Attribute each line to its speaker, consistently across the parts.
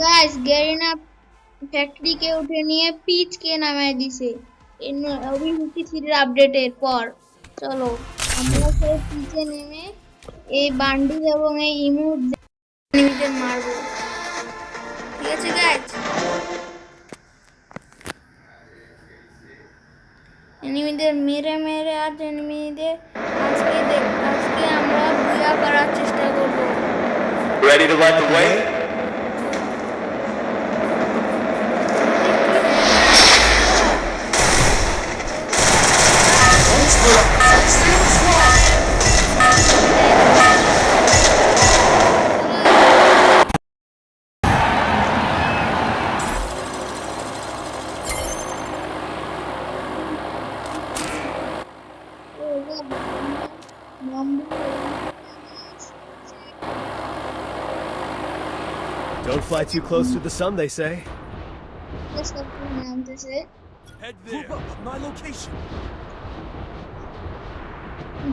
Speaker 1: Guys Garena factory কে উঠে নিয়ে pitch কে নামায় দিছে অভিভূতি থ্রির আপডেটের পর। চলো আমরা সেই পিচে নেমে এই বান্ডিল এবং এই ইমোট এনিমিদের মারবো। ঠিক আছে গাইস, এনিমিদের মেরে মেরে আর এনিমিদের আজকে আমরা বুয়া করার চেষ্টা করব।
Speaker 2: Ready to light the way?
Speaker 3: Don't fly too close to the sun, they say.
Speaker 2: Head there. Move up, my location.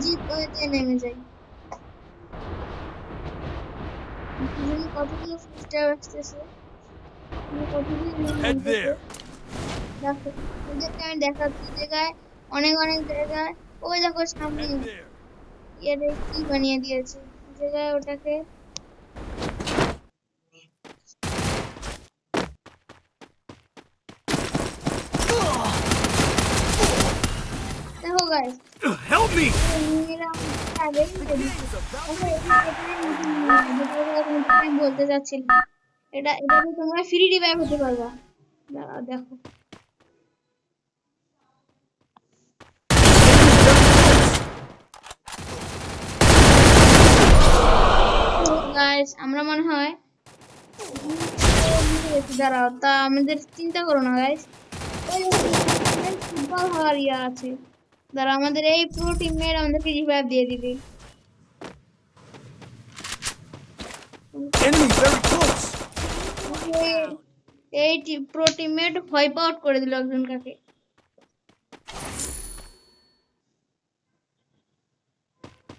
Speaker 1: Jeep ওইতে নেমে যাই। কতগুলো ফুটস্টেপ আসতেছে,
Speaker 2: Head there.
Speaker 1: দেখো ওদেরকে আমি দেখাচ্ছি জায়গায়, অনেক অনেক জায়গায়। ওই দেখো সামনে
Speaker 2: Head there.
Speaker 1: এর কি বানিয়ে দিয়েছে জায়গায় ওটাকে। দেখো গাইস,
Speaker 2: Help me!
Speaker 1: আমি বলতে চাচ্ছিলাম এটাতে তোমরা ফ্রি রিভাইভ হতে পারবা। দাঁড়াও দেখো গাইস, আমরা মনে হয় দাঁড়াও, তা আমাদের চিন্তা করো না গাইস, ফুটবল হওয়ার ইয়া আছে। দাঁড়া, আমাদের এই পুরো টিমমেট আমাদেরকে রিভাইভ দিয়ে দিবে।
Speaker 2: Enemy very close.
Speaker 1: এই প্রো টিমমেট হোয়াইপ আউট করে দিল একজন কাকে।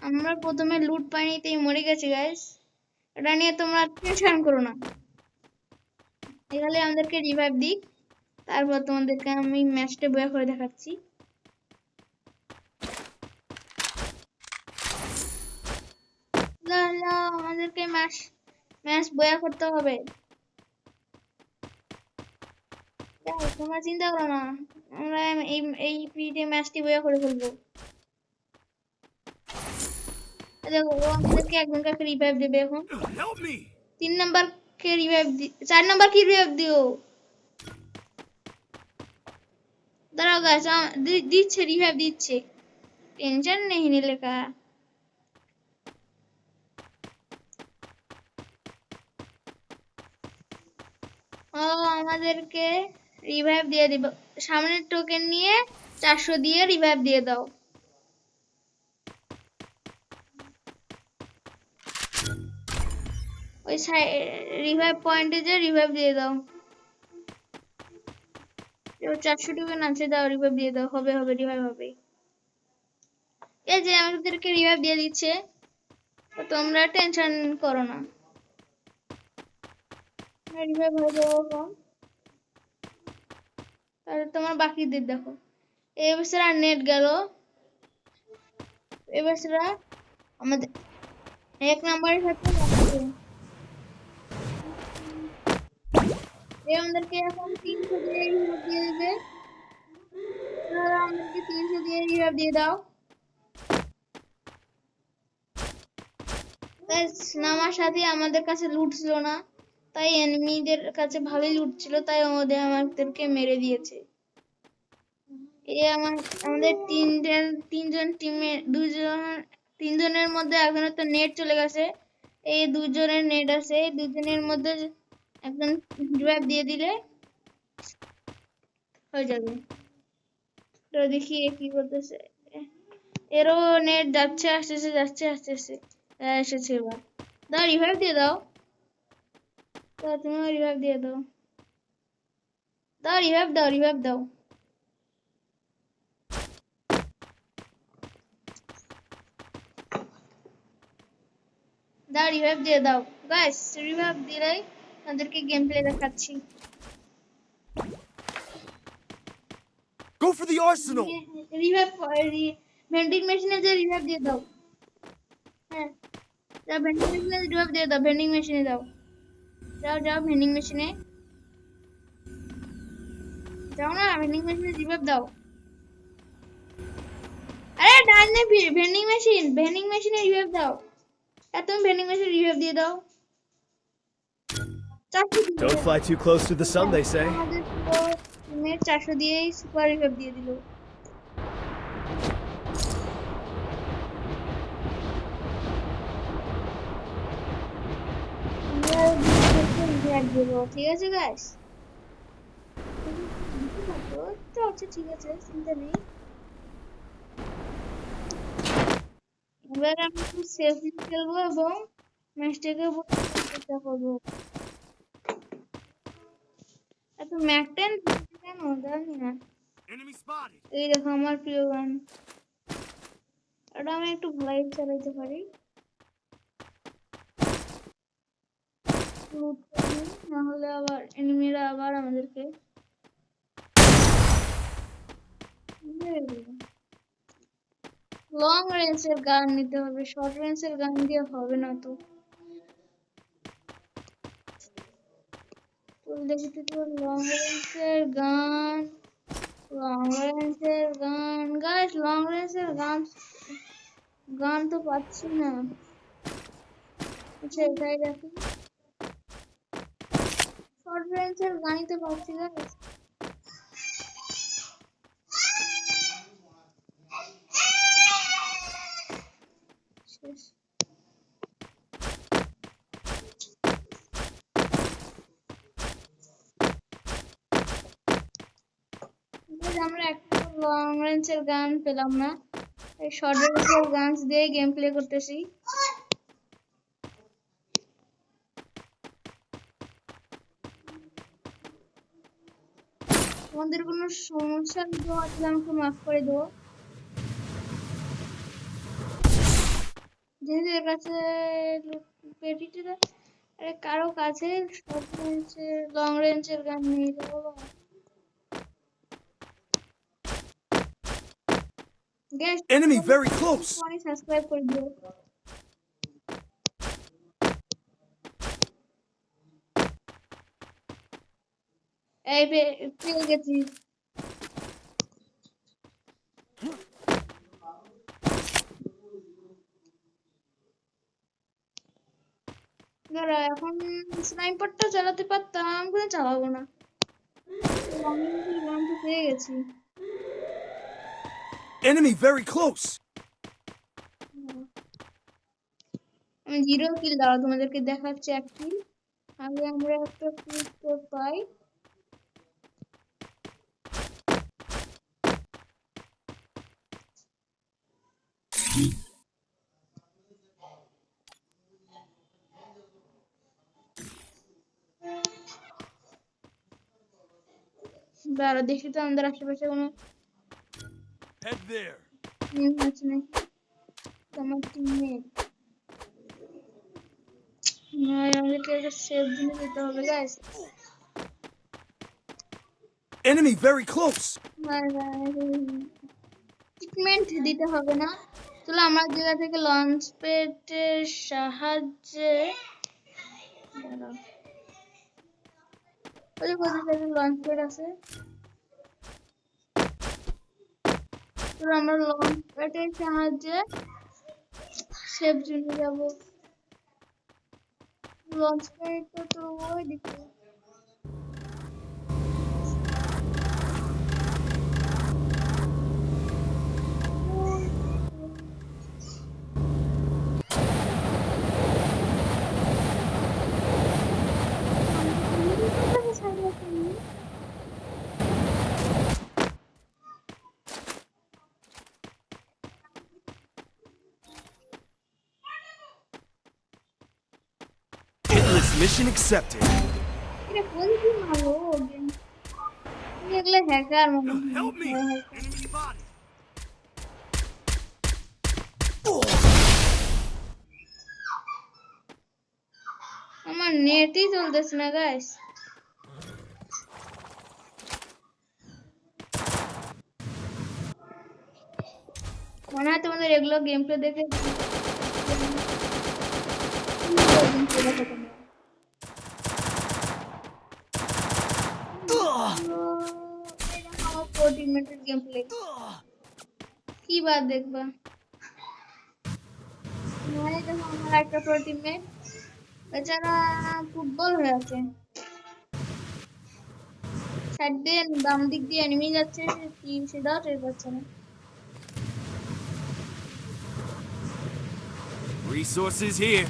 Speaker 1: আমরা প্রথমে লুট পাইনিতেই মরে গেছি গাইস, এটা নিয়ে তোমরা টেনশন করো না। এখানে আমাদেরকে রিভাইভ দিক, তারপর তোমাদেরকে আমি ম্যাচটা বয়া করে দেখাচ্ছি। আমাদেরকে ম্যাচ বয়া করতে হবে। তোমরা চিন্তা করো না, আমরা এই পিডে ম্যাচটি বয়া করে ফেলবো। দেখো ও আমাদেরকে একজন কাকে রিভাইভ দেবে এখন।
Speaker 2: Help me!
Speaker 1: 3 নাম্বার কে রিভাইভ 4 নাম্বার কি রিভাইভ দিও। দাঁড়াও গাইস, দিচ্ছে রিভাইভ দিচ্ছে, টেনশন নেই লেখা। ও আমাদেরকে রিভাইভ দিয়ে দিব, সামনের টোকেন নিয়ে 400 দিয়ে রিভাইভ দিয়ে দাও। ওই রিভাইভ পয়েন্টে যে রিভাইভ দিয়ে দাও। 400 টোকেন আছে, দাও রিভাইভ দিয়ে দাও, হবে হবে রিভাইভ হবে। এই যে আমাদেরকে রিভাইভ দিয়ে দিচ্ছে, তো তোমরা টেনশন করো না, রিভাইভ হয়ে যাবো। তাহলে তোমার বাকিদের দেখো, এবছর আর নেট গেল, এবছর আমাদের 1 নাম্বারের সাথে আমাদেরকে এখন 300 দিয়ে রিভাইভ দিয়ে দেবে। আমাদেরকে 300 দিয়ে রিভাইভ দিয়ে দাও। নামার সাথে আমাদের কাছে লুট ছিল না, তাই এনিমিদের কাছে ভালোই লুট ছিল, তাই ওদের আমাদেরকে মেরে দিয়েছে। এই আমাদের তিনজন টিমে তিনজনের মধ্যে একজনের তো নেট চলে গেছে, এই দুজনের নেট আছে, এই দুজনের মধ্যে একজন রিভাইভ দিয়ে দিলে হয়ে যাবে। তো দেখি কি করতেছে, এরও নেট যাচ্ছে আসতেছে যাচ্ছে আসতেছে, এসেছে এবার। দাও রিভাইভ দিয়ে দাও, তুমি রিভাইভ দিয়ে দাও, দাও রিভাইভ দাও, রিভাইভ দাও। দাও রিভাইভ দিয়ে দাও গাইস, রিভাইভ দিলেই তাদেরকে গেম প্লে দেখাচ্ছি।
Speaker 2: Go for the arsenal.
Speaker 1: Revive vending মেশিনে যে রিভাইভ দিয়ে দাও। হ্যাঁ, যাও ভেন্ডিং মেশিনে রিভাইভ দিয়ে দাও। ভেন্ডিং মেশিনে যাও, যাও যাও ভেন্ডিং মেশিনে যাও না, ভেন্ডিং মেশিনে রিভাইভ দাও। আরে ডানে ভেন্ডিং মেশিনে রিভাইভ দাও। তুমি ভেন্ডিং মেশিনে রিভাইভ দিয়ে দাও।
Speaker 3: Don't fly too close to the sun, they say.
Speaker 1: আমাদের পুরো টিমের 400 দিয়েই সুপার রিভাইভ দিয়ে দিল। ঠিক আছে গাইস, আচ্ছা ঠিক আছে, চিন্তা নেই। এবার আমি একটু সেফলি খেলবো এবং ম্যাচটাকে চেষ্টা করবো। এত ম্যাকটেন কেন জানি না।
Speaker 2: Enemy spotted.
Speaker 1: এই দেখো আমার প্রিয় গান, এটা আমি একটু ভয় চালাইতে পারি। লুট করে নিই, না হলে আবার এনিমিরা আবার আমাদেরকে লং রেঞ্জের গান নিতে হবে, শর্ট রেঞ্জের গান দিয়ে হবে না তো। দেখি তো লং রেঞ্জের গান, গাইস লং রেঞ্জের গান তো পাচ্ছি না। আচ্ছা এটাই রাখি, শর্ট রেঞ্জের গানই তো পাচ্ছি গাইস। শেষ। আমরা একটা লং রেঞ্জের গান পেলাম না, এই শর্ট রেঞ্জের গান দিয়ে গেম প্লে করতেছি। তোমাদের কোনো সমস্যা যদি হয় তাহলে আমাকে মাফ করে দেবো। যেহেতু এর কাছে পেটিটা, আরে কারো কাছে শর্ট রেঞ্জের লং রেঞ্জের গান নেই বলো। Gas
Speaker 2: Enemy very close.
Speaker 1: Subscribe করে দিও। এই পেয়ে গেছি। দাঁড়া, এখন স্নাইপারটা চালাতে পারতাম কিন্তু চালাবো না, গান তো পেয়ে গেছি।
Speaker 2: Enemy very close.
Speaker 1: আমি 0 কিল, দাঁড়াও তোমাদেরকে দেখাচ্ছি এক কিল। আগে আমরা একটা কিল স্কোর পাই। দাঁড়া দেখি তো আমাদের আশেপাশে কোনো
Speaker 2: Head there.
Speaker 1: টিম আছে নাকি। আমার টিমমেট নয়, আমাদেরকে একটা সেফ জোনে যেতে হবে guys.
Speaker 2: Enemy very close.
Speaker 1: Treatment দিতে হবে না, চলো আমার জায়গা থেকে লঞ্চ প্যাডের সাহায্যে ওই কোথায় লঞ্চ প্যাড আছে, চলো আমরা লঞ্চ প্যাডের সাহায্যে সেফ জোনে যাব। লঞ্চ প্যাডটা তো ওই দিকে।
Speaker 2: Hitless mission accepted.
Speaker 1: এটা কোন কি ভালো এগুলো হ্যাকার মনে
Speaker 2: Help me.
Speaker 1: হয়।
Speaker 2: Enemy spotted.
Speaker 1: আমার আমার নেটই চলতেছে না গাইস। মনে হয় তোমাদের এগুলো গেম প্লে দেখে আমার প্রো টিমমেটের গেম প্লে কি বাদ দেখবা। মানে দেখো আমার একটা প্রো টিমমেট বেচারা ফুটবল হয়ে আছে, সাইড দিয়ে বাম দিক দিয়ে এনিমি যাচ্ছে, সে কি সেটাও টের পাচ্ছে না।
Speaker 2: Resources here.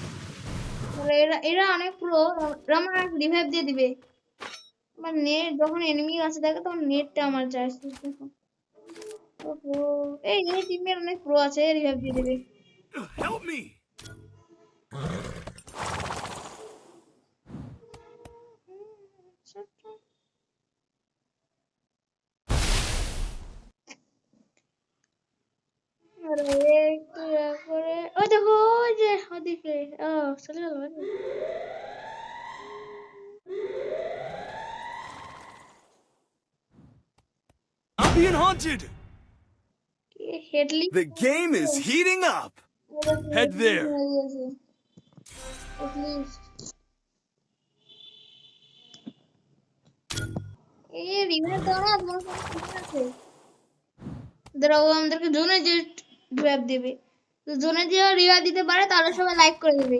Speaker 1: আর এরা এরা অনেক প্রো, এরা আমার রিভাইভ দিয়ে দিবে। আমার নেট যখন এনিমি কাছে থাকে তখন নেটটা আমার যায়। ওহো, এই টিমের অনেক প্রো আছে, রিভাইভ দিয়ে দিবে।
Speaker 2: Help me.
Speaker 1: আরে একটু ইয়া করে, ওই দেখো ওই যে ওদিকে, ও চলে গেল।
Speaker 2: I'm being hunted.
Speaker 1: Hadlee
Speaker 2: The game is heating up. Head there.
Speaker 1: এই রিভাইভ দাও না, তোমার কাছে ঠিক আছে। দাঁড়াও, ও আমাদেরকে জোনে যে রিভাইভ দেবে, তো জোনে যে রিভাইভ দিতে পারে তাহলে সবাই লাইক করে দেবে।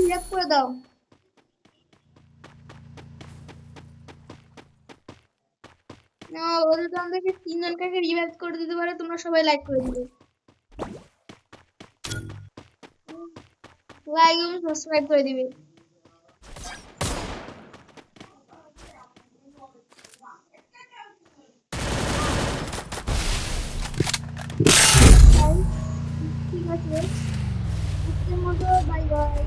Speaker 1: রিভাইভ করে দাও। না, ও যদি আমাদেরকে তিনজনকে রিভাইভ করে দিতে পারে তোমরা সবাই লাইক করে দিবে, লাইক এবং সাবস্ক্রাইব করে দিবে। ঠিক আছে, আজকের মতো বাই বাই।